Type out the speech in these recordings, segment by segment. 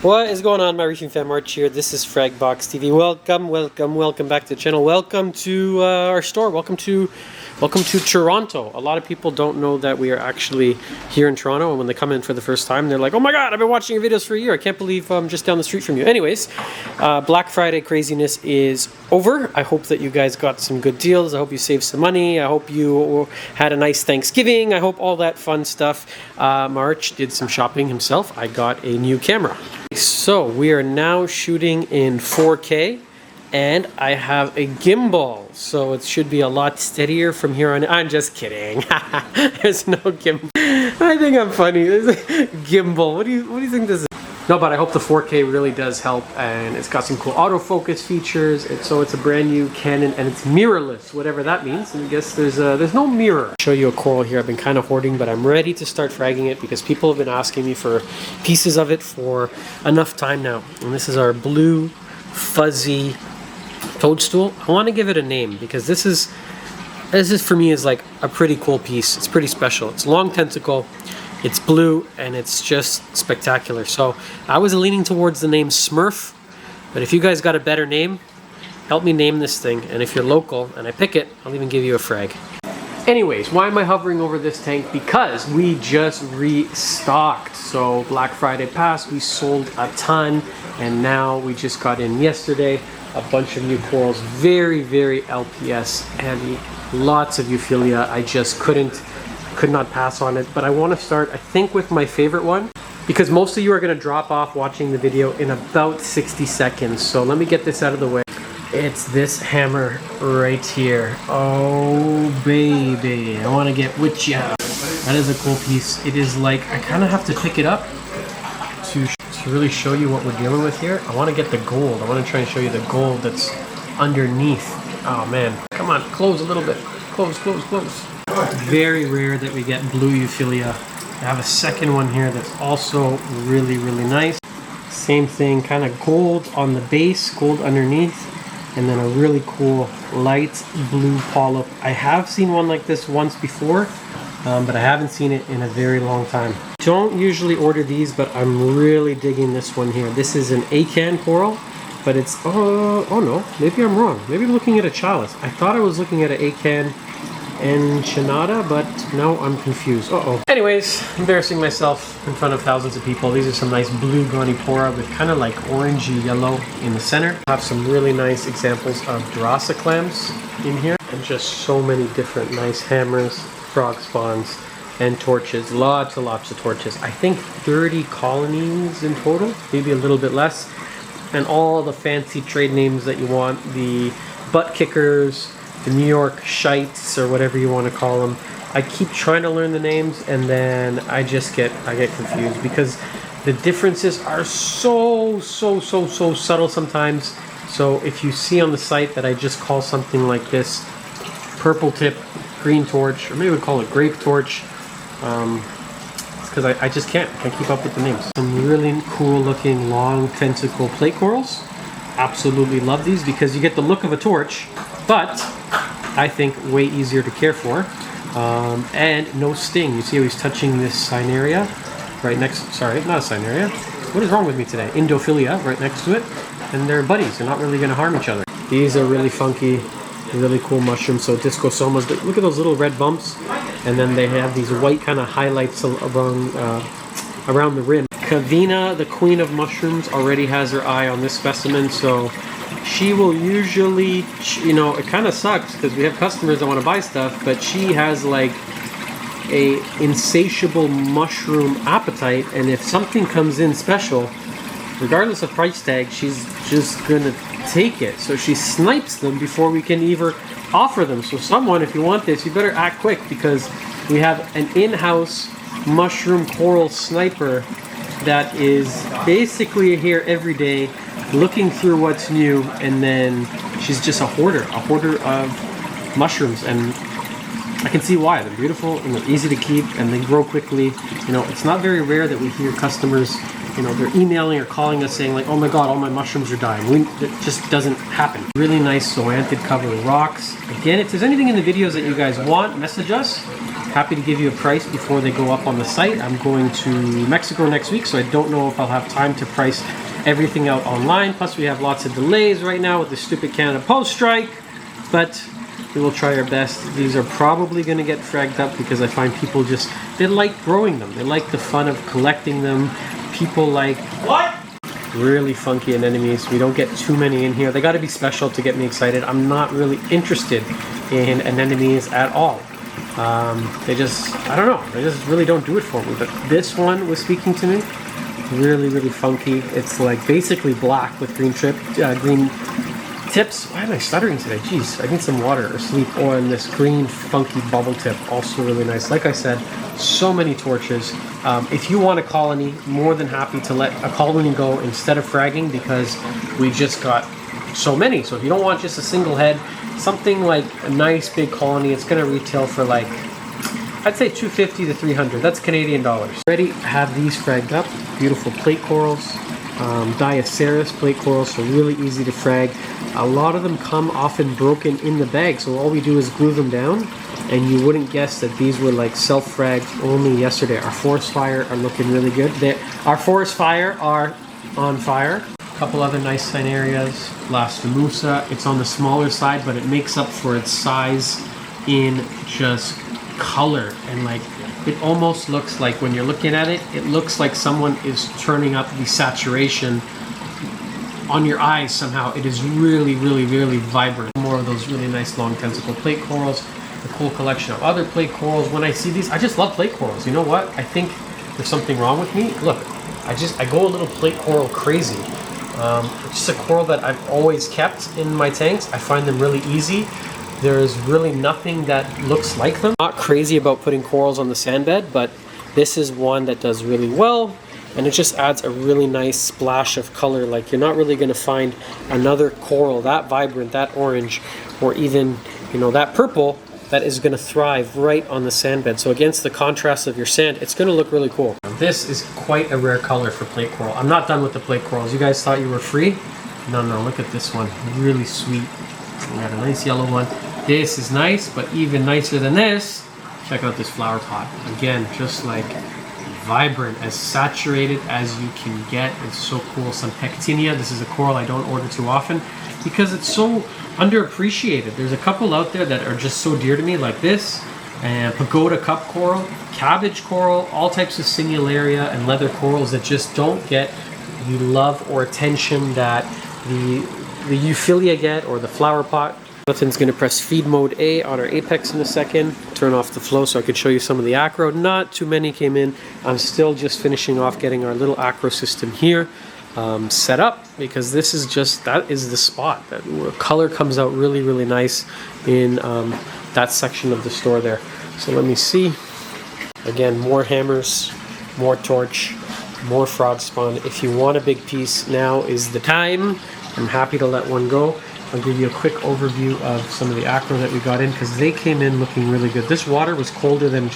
What is going on, my reefing fam? March here. This is Fragbox TV. Welcome back to the channel. Welcome to our store. Welcome to Toronto. A lot of people don't know that we are actually here in Toronto, and when they come in for the first time, they're like, "Oh my God, I've been watching your videos for a year. I can't believe I'm just down the street from you." Anyways, Black Friday craziness is over. I hope that you guys got some good deals. I hope you saved some money. I hope you had a nice Thanksgiving. I hope all that fun stuff. March did some shopping himself. I got a new camera. So we are now shooting in 4K, and I have a gimbal, so it should be a lot steadier from here on. I'm just kidding. There's no gimbal. I think I'm funny. There's a gimbal. What do you think this is? No, but I hope the 4K really does help, and it's got some cool autofocus features. So it's a brand new Canon, and it's mirrorless, whatever that means. And I guess there's no mirror. I'll show you a coral here. I've been kind of hoarding, but I'm ready to start fragging it because people have been asking me for pieces of it for enough time now. And this is our blue fuzzy toadstool. I want to give it a name because this is for me is like a pretty cool piece. It's pretty special. It's long tentacle. It's blue, and it's just spectacular. So I was leaning towards the name Smurf, but if you guys got a better name, help me name this thing. And if you're local and I pick it, I'll even give you a frag. Anyways, why am I hovering over this tank? Because we just restocked. So Black Friday passed, we sold a ton, and now we just got in yesterday a bunch of new corals. Very, very LPS heavy. Lots of Euphilia. I just could not pass on it, but I want to start, I think, with my favorite one, because most of you are going to drop off watching the video in about 60 seconds. So let me get this out of the way. It's this hammer right here. Oh baby, I want to get with ya. That is a cool piece. It is like, I kind of have to pick it up to really show you what we're dealing with here. I want to get the gold. I want to try and show you the gold that's underneath. Oh man, come on, close a little bit. Close. Very rare that we get blue Euphilia. I have a second one here that's also really, really nice. Same thing, kind of gold on the base, gold underneath, and then a really cool light blue polyp. I have seen one like this once before, but I haven't seen it in a very long time. Don't usually order these, but I'm really digging this one here. This is an acan coral, but it's, oh no, maybe I'm wrong. Maybe I'm looking at a chalice. I thought I was looking at an acan Enchinada, but no, I'm confused. Anyways, embarrassing myself in front of thousands of people. These are some nice blue Gonipora with kind of like orangey yellow in the center. I have some really nice examples of Durasa clams in here, and just so many different nice hammers, frog spawns, and torches. Lots of torches. I think 30 colonies in total, maybe a little bit less, and all the fancy trade names that you want. The butt kickers, the New York shites, or whatever you want to call them. I keep trying to learn the names, and then I get confused because the differences are so subtle sometimes. So if you see on the site that I just call something like this purple tip, green torch, or maybe we call it grape torch, it's because I just can't keep up with the names. Some really cool looking long tentacle plate corals. Absolutely love these because you get the look of a torch, but I think way easier to care for, and no sting. You see how he's touching this Cynaria right next, sorry, not a Cynaria. What is wrong with me today? Indophilia right next to it, and they're buddies. They're not really going to harm each other. These are really funky, really cool mushrooms. So discosomas, look at those little red bumps, and then they have these white kind of highlights around the rim. Kavina, the queen of mushrooms, already has her eye on this specimen, so she will usually, you know, it kind of sucks because we have customers that want to buy stuff, but she has like a insatiable mushroom appetite, and if something comes in special, regardless of price tag, she's just gonna take it. So she snipes them before we can even offer them. So someone, if you want this, you better act quick because we have an in-house mushroom coral sniper that is basically here every day looking through what's new, and then she's just a hoarder of mushrooms, and I can see why. They're beautiful and they're easy to keep and they grow quickly. You know, it's not very rare that we hear customers you know, they're emailing or calling us saying like, oh my god, all my mushrooms are dying. It just doesn't happen. Really nice zoanthid covering rocks. Again, if there's anything in the videos that you guys want, message us. Happy to give you a price before they go up on the site. I'm going to Mexico next week, so I don't know if I'll have time to price everything out online. Plus we have lots of delays right now with the stupid Canada Post strike, but we will try our best. These are probably going to get fragged up because I find people just, they like growing them. They like the fun of collecting them. People like, what? Really funky anemones. We don't get too many in here. They got to be special to get me excited. I'm not really interested in anemones at all. They just, I don't know, they just really don't do it for me. But this one was speaking to me. Really, really funky. It's like basically black with green tips. Why am I stuttering today? Jeez, I need some water or sleep. Or in this green funky bubble tip, also really nice. Like I said, so many torches. If you want a colony, more than happy to let a colony go instead of fragging because we just got so many. So if you don't want just a single head, something like a nice big colony, it's going to retail for like, I'd say $250 to $300. That's Canadian dollars. Already have these fragged up. Beautiful plate corals, Diaceras plate corals, so really easy to frag. A lot of them come often broken in the bag, so all we do is glue them down, and you wouldn't guess that these were like self-fragged only yesterday. Our forest fire are looking really good. Our forest fire are on fire. A couple other nice Cinerias, Blastomusa. It's on the smaller side, but it makes up for its size in just color, and like it almost looks like when you're looking at it, it looks like someone is turning up the saturation on your eyes somehow. It is really, really, really vibrant. More of those really nice long tentacle plate corals. A cool collection of other plate corals. When I see these, I just love plate corals. You know what? I think there's something wrong with me. Look, I go a little plate coral crazy. It's just a coral that I've always kept in my tanks. I find them really easy. There's really nothing that looks like them. Not crazy about putting corals on the sand bed, but this is one that does really well, and it just adds a really nice splash of color. Like, you're not really going to find another coral that vibrant, that orange, or even, you know, that purple that is going to thrive right on the sand bed. So against the contrast of your sand, it's going to look really cool. This is quite a rare color for plate coral. I'm not done with the plate corals. You guys thought you were free? No, look at this one. Really sweet. We got a nice yellow one. This is nice, but even nicer than this, check out this flower pot. Again, just like vibrant, as saturated as you can get. It's so cool. Some pectinia. This is a coral I don't order too often because it's so underappreciated. There's a couple out there that are just so dear to me, like this, and pagoda cup coral, cabbage coral, all types of singularia and leather corals that just don't get the love or attention that the Euphilia get, or the flower pot. Jonathan's going to press feed mode A on our apex in a second, turn off the flow so I could show you some of the acro. Not too many came in. I'm still just finishing off getting our little acro system here set up, because this is just, that is the spot. That color comes out really, really nice in that section of the store there. So let me see. Again, more hammers, more torch, more frog spawn. If you want a big piece, now is the time. I'm happy to let one go. I'll give you a quick overview of some of the acro that we got in, because they came in looking really good. This water was colder than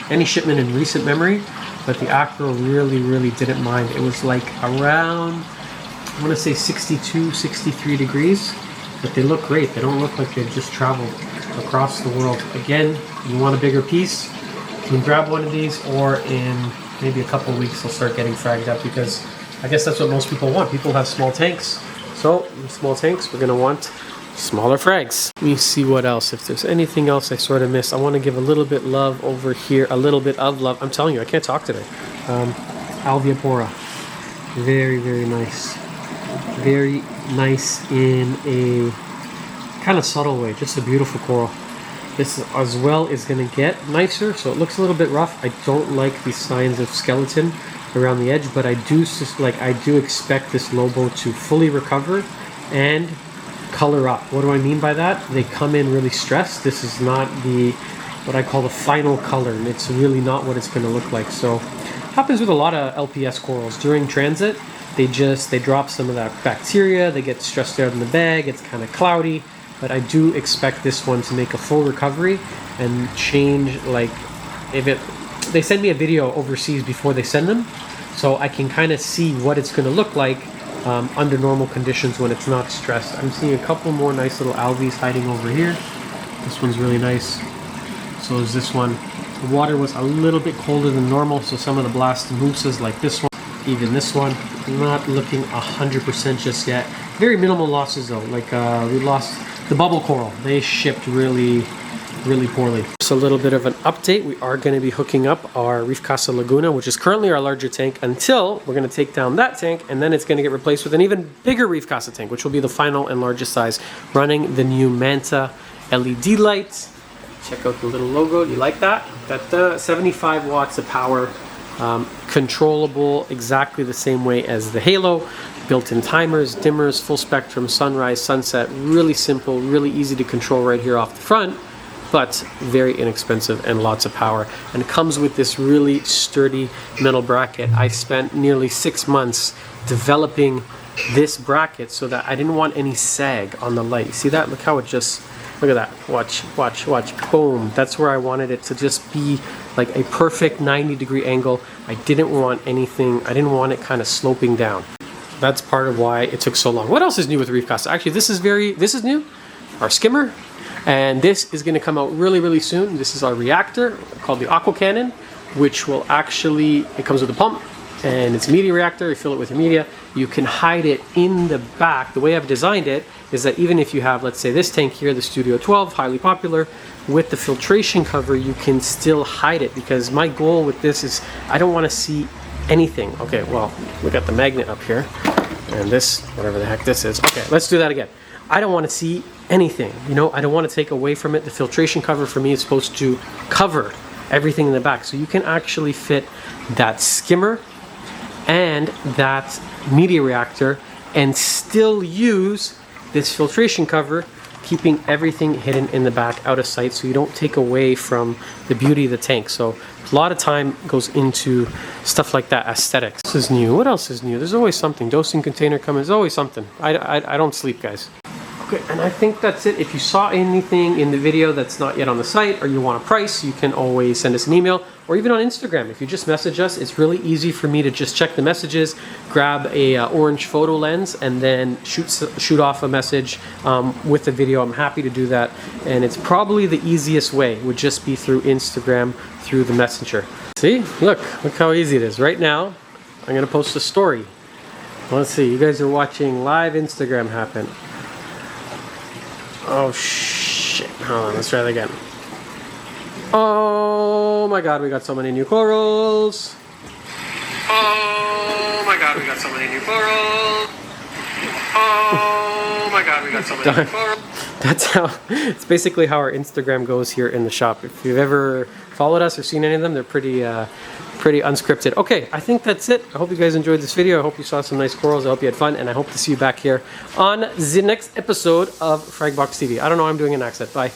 any shipment in recent memory, but the acro really, really didn't mind. It was like around, I want to say 62, 63 degrees, but they look great. They don't look like they've just traveled across the world. Again, you want a bigger piece, you can grab one of these, or in maybe a couple of weeks they'll start getting fragged up, because I guess that's what most people want. People have small tanks. So, in small tanks, we're going to want smaller frags. Let me see what else. If there's anything else I sort of missed, I want to give a little bit love over here. A little bit of love. I'm telling you, I can't talk today. Acropora. Very, very nice. Very nice in a kind of subtle way. Just a beautiful coral. This as well is going to get nicer, so it looks a little bit rough. I don't like the signs of skeleton around the edge, but I do expect this Lobo to fully recover and color up. What do I mean by that? They come in really stressed. This is not what I call the final color, and it's really not what it's going to look like. So happens with a lot of LPS corals. During transit, they drop some of that bacteria, they get stressed out in the bag, it's kind of cloudy, but I do expect this one to make a full recovery and change. Like, if they send me a video overseas before they send them, so I can kind of see what it's going to look like under normal conditions when it's not stressed. I'm seeing a couple more nice little algae hiding over here. This one's really nice. So is this one. The water was a little bit colder than normal, so some of the blastomusas like this one, even this one, not looking 100% just yet. Very minimal losses though, like we lost the bubble coral. They shipped really poorly. Just a little bit of an update. We are going to be hooking up our Reef Casa Laguna, which is currently our larger tank, until we're going to take down that tank, and then it's going to get replaced with an even bigger Reef Casa tank, which will be the final and largest size, running the new Manta LED lights. Check out the little logo. You like that? That 75 watts of power, controllable exactly the same way as the Halo. Built-in timers, dimmers, full spectrum, sunrise, sunset. Really simple, really easy to control right here off the front, but very inexpensive and lots of power. And it comes with this really sturdy metal bracket. I spent nearly 6 months developing this bracket so that I didn't want any sag on the light. See that? Look how it just, look at that. Watch, watch, watch. Boom. That's where I wanted it to just be like a perfect 90-degree angle. I didn't want anything, I didn't want it kind of sloping down. That's part of why it took so long. What else is new with Reef Casa? Actually, this is new. Our skimmer. And this is going to come out really soon. This is our reactor called the Aqua Cannon, which will actually, it comes with a pump and it's a media reactor. You fill it with your media. You can hide it in the back. The way I've designed it is that even if you have, let's say this tank here, the Studio 12, highly popular, with the filtration cover, you can still hide it, because my goal with this is I don't want to see anything. Okay, well, we got the magnet up here and this, whatever the heck this is. Okay, let's do that again. I don't want to see anything, you know, I don't want to take away from it. The filtration cover for me is supposed to cover everything in the back, so you can actually fit that skimmer and that media reactor and still use this filtration cover, keeping everything hidden in the back, out of sight, so you don't take away from the beauty of the tank. So a lot of time goes into stuff like that, aesthetics. This is new. What else is new? There's always something. Dosing container coming. There's always something. I don't sleep, guys. Okay, and I think that's it. If you saw anything in the video that's not yet on the site, or you want a price, you can always send us an email, or even on Instagram. If you just message us, it's really easy for me to just check the messages, grab a orange photo lens, and then shoot off a message with the video. I'm happy to do that, and it's probably the easiest way would just be through Instagram, through the messenger. See, look how easy it is. Right now, I'm gonna post a story. Let's see, you guys are watching live Instagram happen. Oh shit, hold on, let's try that again. Oh my god, we got so many new corals. Oh my god, we got so many new corals. Oh my god, we got so many new corals. That's how, it's basically how our Instagram goes here in the shop. If you've ever followed us or seen any of them, they're pretty unscripted. Okay, I think that's it. I hope you guys enjoyed this video. I hope you saw some nice corals. I hope you had fun, and I hope to see you back here on the next episode of Fragbox TV. I don't know why I'm doing an accent. Bye.